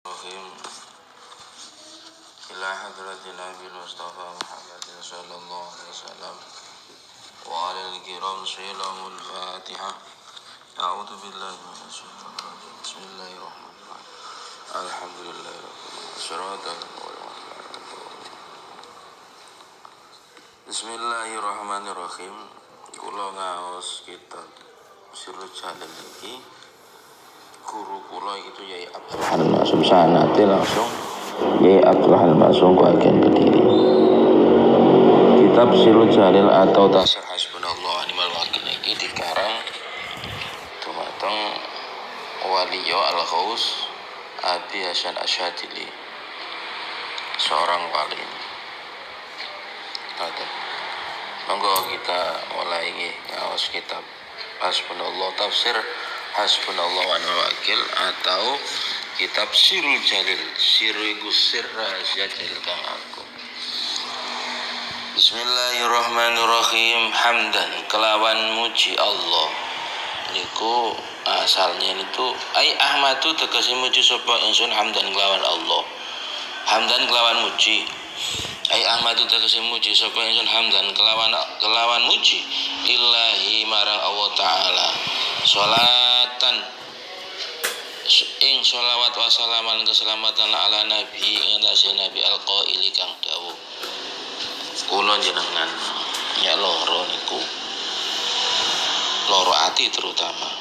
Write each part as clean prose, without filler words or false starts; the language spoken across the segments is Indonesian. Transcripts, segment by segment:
Bismillahirrahmanirrahim. Ila hadratin Nabi Mustafa Muhammadin sallallahu alaihi wasallam wa alal kiram silamul Fatihah. A'udzu billahi minasyaitonir rajim. Bismillahirrahmanirrahim. Alhamdulillahirabbil Bismillahirrahmanirrahim. Kula ngaos kitab Sirrul Jalil iki. Guru kula itu Yai Abdul Masum sanate langsung Yai Abdul Masum bagian Kediri. Kitab Sirrul Jalil atau Tafsir Hasbunallah wa Ni'mal Wakil iki dikarang dumateng Waliyo Al-Ghaus Abi Hasan Asyadili, seorang wali. Monggo kita mulai ngaos kitab Hasbunallah, Tafsir Hasbunallah wa Ni'mal Wakil atau kitab Sirrul Jalil. Sirru sir rahasia jalil kang agung. Bismillahirrahmanirrahim. Hamdan kelawan muji Allah. Niku asalnya itu ai ahmadu tegese muji sapa ingsun hamdan kelawan Allah. Hamdan kelawan muji. Ai ahmadu tegese muji sapa ingsun hamdan kelawan muji lillahi marang Allah taala. Sholatan ing sholawat wa salaman keselamatan ala nabi ing atase nabi alqaili kang dawuh kula jenengan ya loro niku, loro ati terutama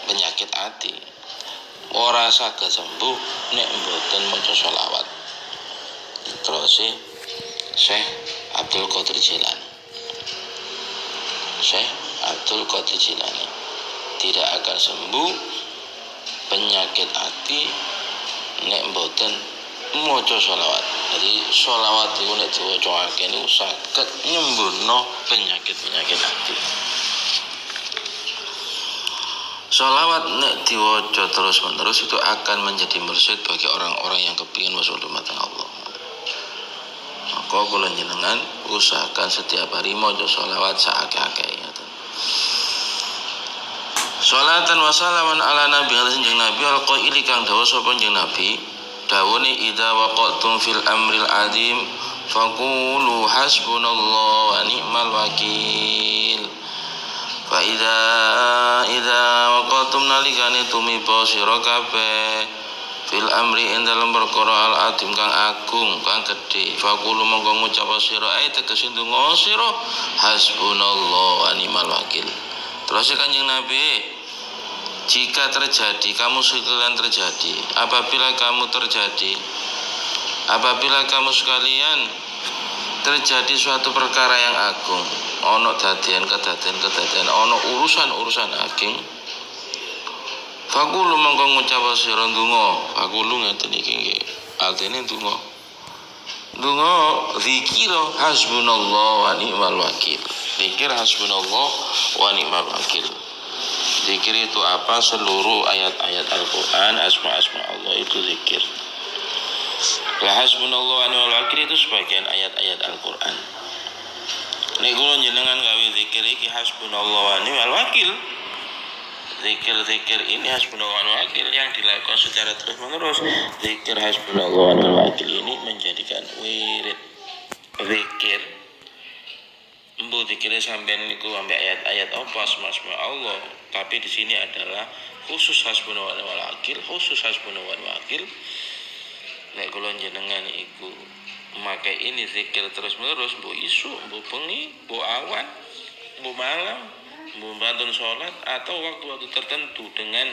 penyakit ati ora saged sembuh nek mboten maca sholawat. Terus Syekh Abdul Qadir Jilani, Syekh Abdul Qadir Jilani tidak akan sembuh penyakit hati nek mboten maca sholawat. Jadi sholawat itu nek diwacake niku saged nyembuhno penyakit-penyakit hati. Sholawat nek diwaca terus-menerus itu akan menjadi mursyid bagi orang-orang yang kepingin masuk dumateng Allah. Maka kula jenengan usahakan setiap hari maca sholawat saakeh-akeh. Sholatan wa salaman ala nabi atas jeneng nabi alqaili kang dawuh sapa jeneng nabi dawune idza waqatum fil amril adim faqulu hasbunallahu wa ni'mal wakil. Fa idza waqatum nalikane tumiba sira kabeh fil amri ing dalem perkara al adim kang agung kang gedhe faqulu monggo ngucap sira tegese ndonga sira hasbunallahu wa ni'mal wakil. Terus Kanjeng Nabi, jika terjadi, kamu sekalian terjadi, apabila kamu sekalian terjadi suatu perkara yang agung, ono kedadian, ono urusan ageng, fakulu mongko ngucap sira ndonga, fakulu ngeten iki nggih, artine ndonga zikira hasbunallah wa ni'mal wakil. Zikir hasbunallah wa ni'mal wakil. Zikir itu apa? Seluruh ayat-ayat Al-Quran, asma-asma Allah itu zikir. Hasbunallah wa ni'mal wakil itu sebagian ayat-ayat Al-Quran. Nek kula jenengan gawe zikir iki hasbunallah wa ni'mal wakil. Zikir-zikir ini hasbunallah wa ni'mal wakil yang dilakukan secara terus-menerus. Zikir hasbunallah wa ni'mal wakil ini menjadikan wirid zikir. Mbu dikira sampean niku ambek ayat-ayat apa asma Allah, tapi di sini adalah khusus hasbunallah wa ni'mal wakil, khusus hasbunallah wa ni'mal wakil. Nek kula jenengan iku memakai ini zikir terus-menerus, mbu isuk, mbu bengi, mbu awan, mbu malam, mbu bangun salat atau waktu-waktu tertentu dengan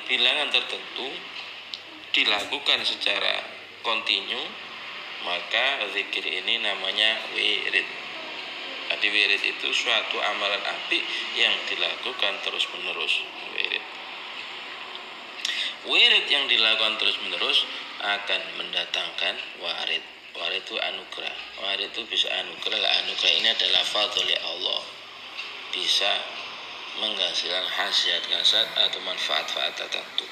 bilangan tertentu dilakukan secara kontinu, maka zikir ini namanya wirid. Jadi wirid itu suatu amalan apik yang dilakukan terus-menerus. Wirid yang dilakukan terus-menerus akan mendatangkan warid. Warid itu anugerah. Warid itu bisa anugerah. Anugerah ini adalah fadli Allah. Bisa menghasilkan khasiat-khasiat atau manfaat-manfaat tertentu.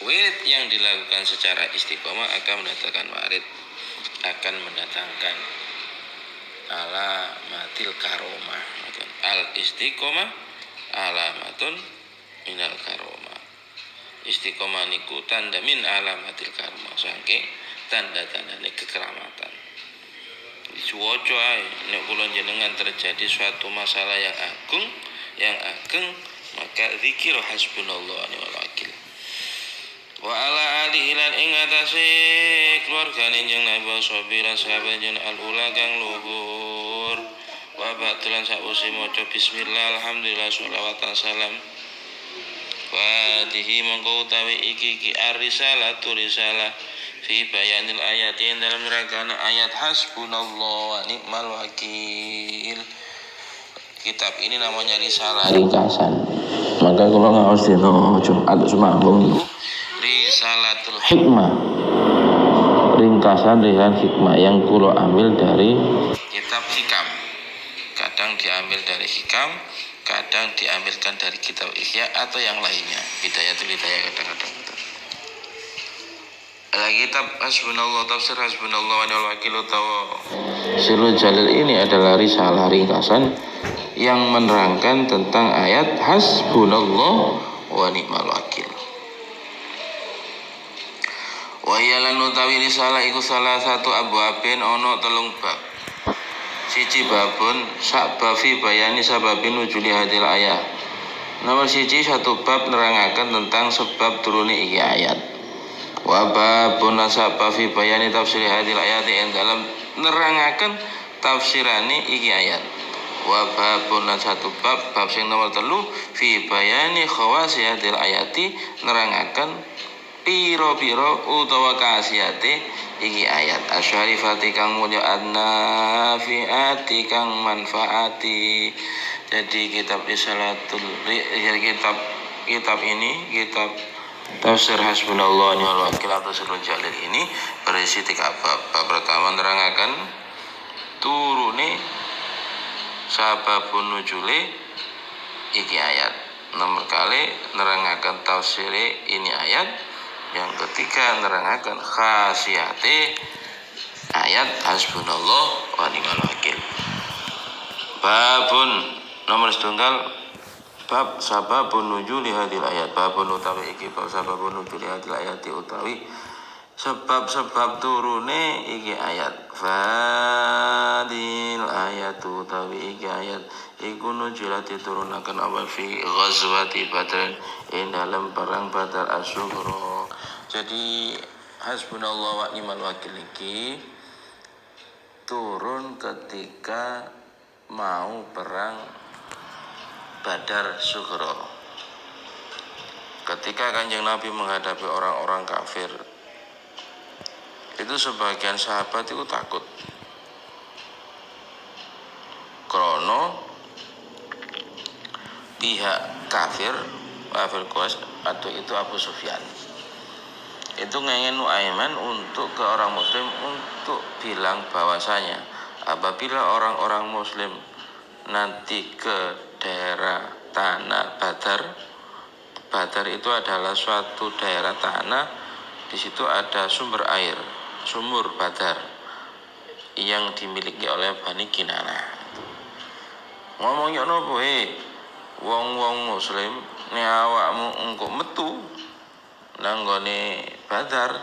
Wirid yang dilakukan secara istiqomah akan mendatangkan warid, akan mendatangkan alamatil karomah. Al istiqomah alamatun minal karomah. Istiqomah niku tanda min alamatil karma, saking tanda-tandane kekeramatan. Suwoco ae nek kula jenengan terjadi suatu masalah yang ageng, maka zikir hasbunallah wa ni'mal wakil. Wa ala alihi lan ing atase keluargane jeneng Nabi sabira sahabat jeneng al-ula kang luhur. Wa ba'dulan sakwise maca bismillah alhamdulillah sholawatan salam. Fatihi mongko utawi iki ar-risalatu risalah fi bayanil ayati dalam nerangkan ayat hasbunallah wa ni'mal wakil. Kitab ini namanya risalah ringkasan. Maka kalau ngaos dino Jumat semambung itu Risalatul Hikmah, ringkasan hikmah yang kulo ambil dari kitab Hikam. Kadang diambil dari Hikam, kadang diambilkan dari kitab Ihya atau yang lainnya. Hidayatul Hidayah kadang-kadang itu. Kitab Hasbunallah, tafsir Hasbunallah wa ni'mal wakil utawa Sirrul Jalil ini adalah risalah ringkasan yang menerangkan tentang ayat Hasbunallah wa ni'mal wakil. Wa yalan utawi risalah iku salah satu abwabin ono telung bab. Siji babun sak bafi bayani sababin nuzuli hadil ayat. Nomor siji satu bab nerangaken tentang sebab turune iki ayat. Wa babun sak bafi bayani tafsir hadil ayat yang dalam nerangaken tafsirane iki ayat. Wa babun satu bab sing nomor 3 fi bayani khawasi hadil ayati nerangaken piro-piro utawa kasihate iki ayat asyarifati kang mulya annafiati kang manfaati. Jadi kitab Risalatul kitab ini kitab tafsir Hasbunallah wa ni'mal wakil atau Sirrul Jalil ini berisi 3 bab. Bab pertama nerangaken turune sababun nuzule iki ayat. Nomor kali nerangaken tafsire ini ayat. Yang ketiga nerangaken khasiate ayat hasbunallah wa ni'mal wakil. Babun nomor setunggal bab sababun nuzuli hadil ayat. Babun utawi iki bab sababun nuzuli hadil ayat utawi sebab-sebab turune iki ayat. Fadil ayat utawi iki ayat iku nuzilat diturunaken awal fi ghazwati Badr ing dalam perang Badar as-sughra. Jadi hasbunallah wa ni'mal wakil iki turun ketika mau perang Badar Sughra. Ketika Kanjeng Nabi menghadapi orang-orang kafir, itu sebagian sahabat itu takut. Krono pihak kafir Quraisy atau itu Abu Sufyan itu ngengin Nuaiman untuk ke orang muslim untuk bilang bahwasanya apabila orang-orang muslim nanti ke daerah tanah Badar itu adalah suatu daerah tanah, di situ ada sumber air, sumur Badar yang dimiliki oleh Bani Kinanah. Ngomongnya nopo wong-wong muslim nek awakmu engko metu nanggone Badar,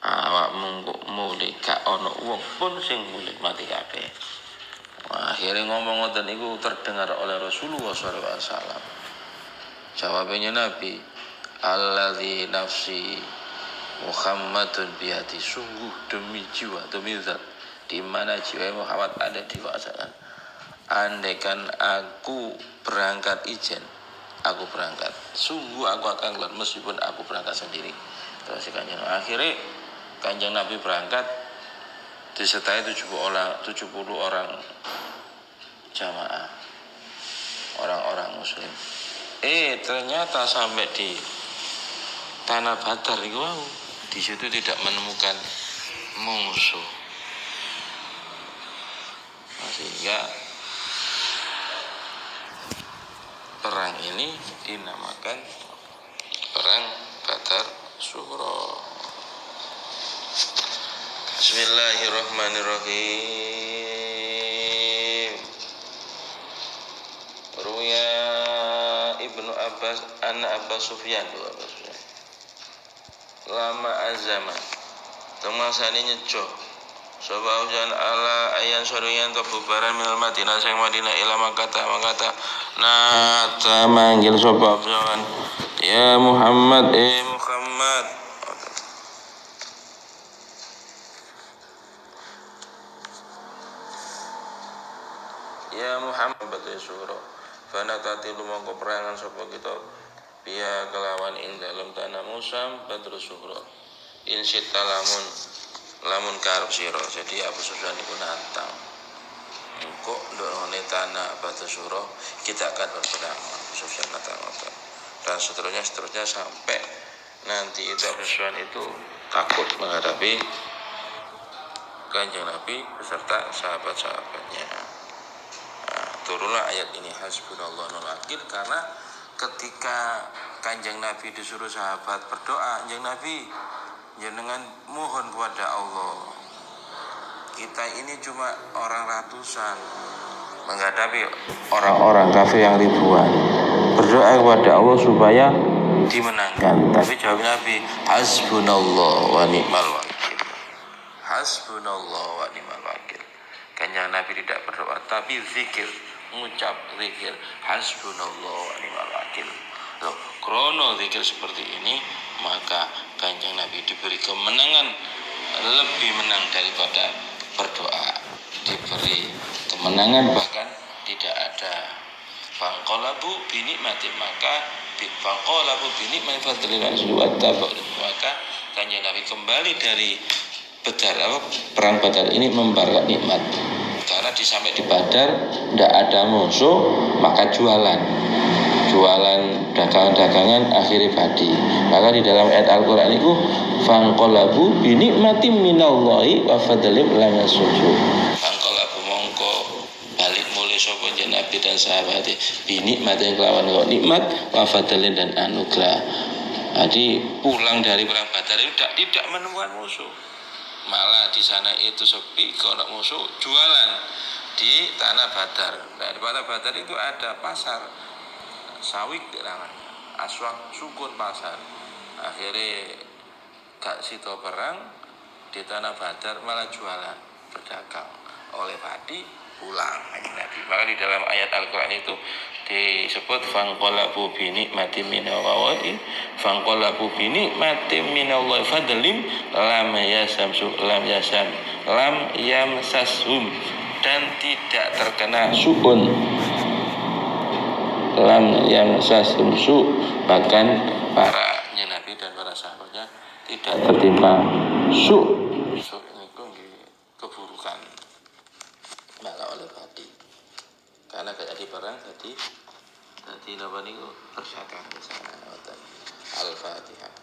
awakmu engko mulih gak ana wong pun sing mulih mati kabeh. Akhirnya ngomong ngoten niku terdengar oleh Rasulullah SAW. Jawabnya Nabi, alladzi nafsi Muhammadun biyadi, sungguh demi jiwa, demi zat di mana jiwa Muhammad ada di kekuasaan. Andaikan aku berangkat ijen, aku berangkat. Sungguh aku akan keluar meskipun aku berangkat sendiri. Terus akhirnya Kanjeng Nabi berangkat disertai 70 orang jamaah, orang-orang muslim. Ternyata sampai di tanah Badar itu di situ tidak menemukan musuh. Sehingga perang ini dinamakan perang Badar Sughra. Bismillahirrahmanirrahim. Ruya Ibnu Abbas anna Abbas Sufyan lama azama kemangsane nyejo sapa ujan ala ayan sorian kebubaran minal Madinah sang Madinah ila makata nata manggil sapa ujan ya Muhammad Muhammad ya Muhammad batu suro fana katilu mongko perangan sapa kita biya kelawan ing dalem tanah musam badru suhro insyita lamun karep sira. Jadi Abu Sufyan iku nantang engko ndone tanah batu suro kita akan berperang. Abu Sufyan nantang dan seterusnya sampai nanti itu Abu Sufyan itu takut menghadapi Kanjeng Nabi beserta sahabat-sahabatnya. Nah, turunlah ayat ini hasbunallahu wa ni'mal wakil karena ketika Kanjeng Nabi disuruh sahabat berdoa, Kanjeng Nabi jenengan mohon kepada Allah. Kita ini cuma orang ratusan menghadapi orang-orang kafir yang ribuan. Berdoa kepada Allah supaya dimenangkan. Tapi jawab Nabi, hasbunallah wa ni'mal wakil. Hasbunallah wa ni'mal wakil. Kanjeng Nabi tidak berdoa, tapi zikir, mengucap zikir, hasbunallah wa ni'mal wakil. Loh, krono zikir seperti ini, maka Kanjeng Nabi diberi kemenangan lebih menang daripada berdoa, diberi kemenangan bahkan tidak ada fangqalabu binikmati maka fangqalabu binikmati fadlilan suwata maka Kanjeng Nabi kembali dari perang Badar ini membawa nikmat karena sampai di Badar tidak ada musuh maka jualan dagangan-dagangan akhirnya badi. Maka di dalam ayat Al-Qur'an itu fanqalabu bi nikmatin minallahi wa fadlin lam yasuju. Fanqalabu mongko balik mulai sapa Nabi dan sahabat bi nikmatin kelawan nikmat wa fadlin dan anugerah. Jadi pulang dari perang Badar itu tidak menemukan musuh. Malah di sana itu sepi kalau musuh jualan di tanah Badar. Nah, di tanah Badar itu ada pasar sawik namanya aswak sukun pasar. Akhirnya gak sito perang di tanah Badar malah jualan berdagang oleh padi pulang Nabi. Maka di dalam ayat Al-Qur'an itu disebut fanqalabu bi nikmatin minallahi fanqalabu bi nikmatin minallahi fadlim lam yamsashum dan tidak terkena suun lam yang sasumsu bahkan para Nabi dan para sahabatnya tidak tertimpa su ini keburukan malah oleh padi karena gak jadi perang jadi napa niku persyakan Al-Fatihah.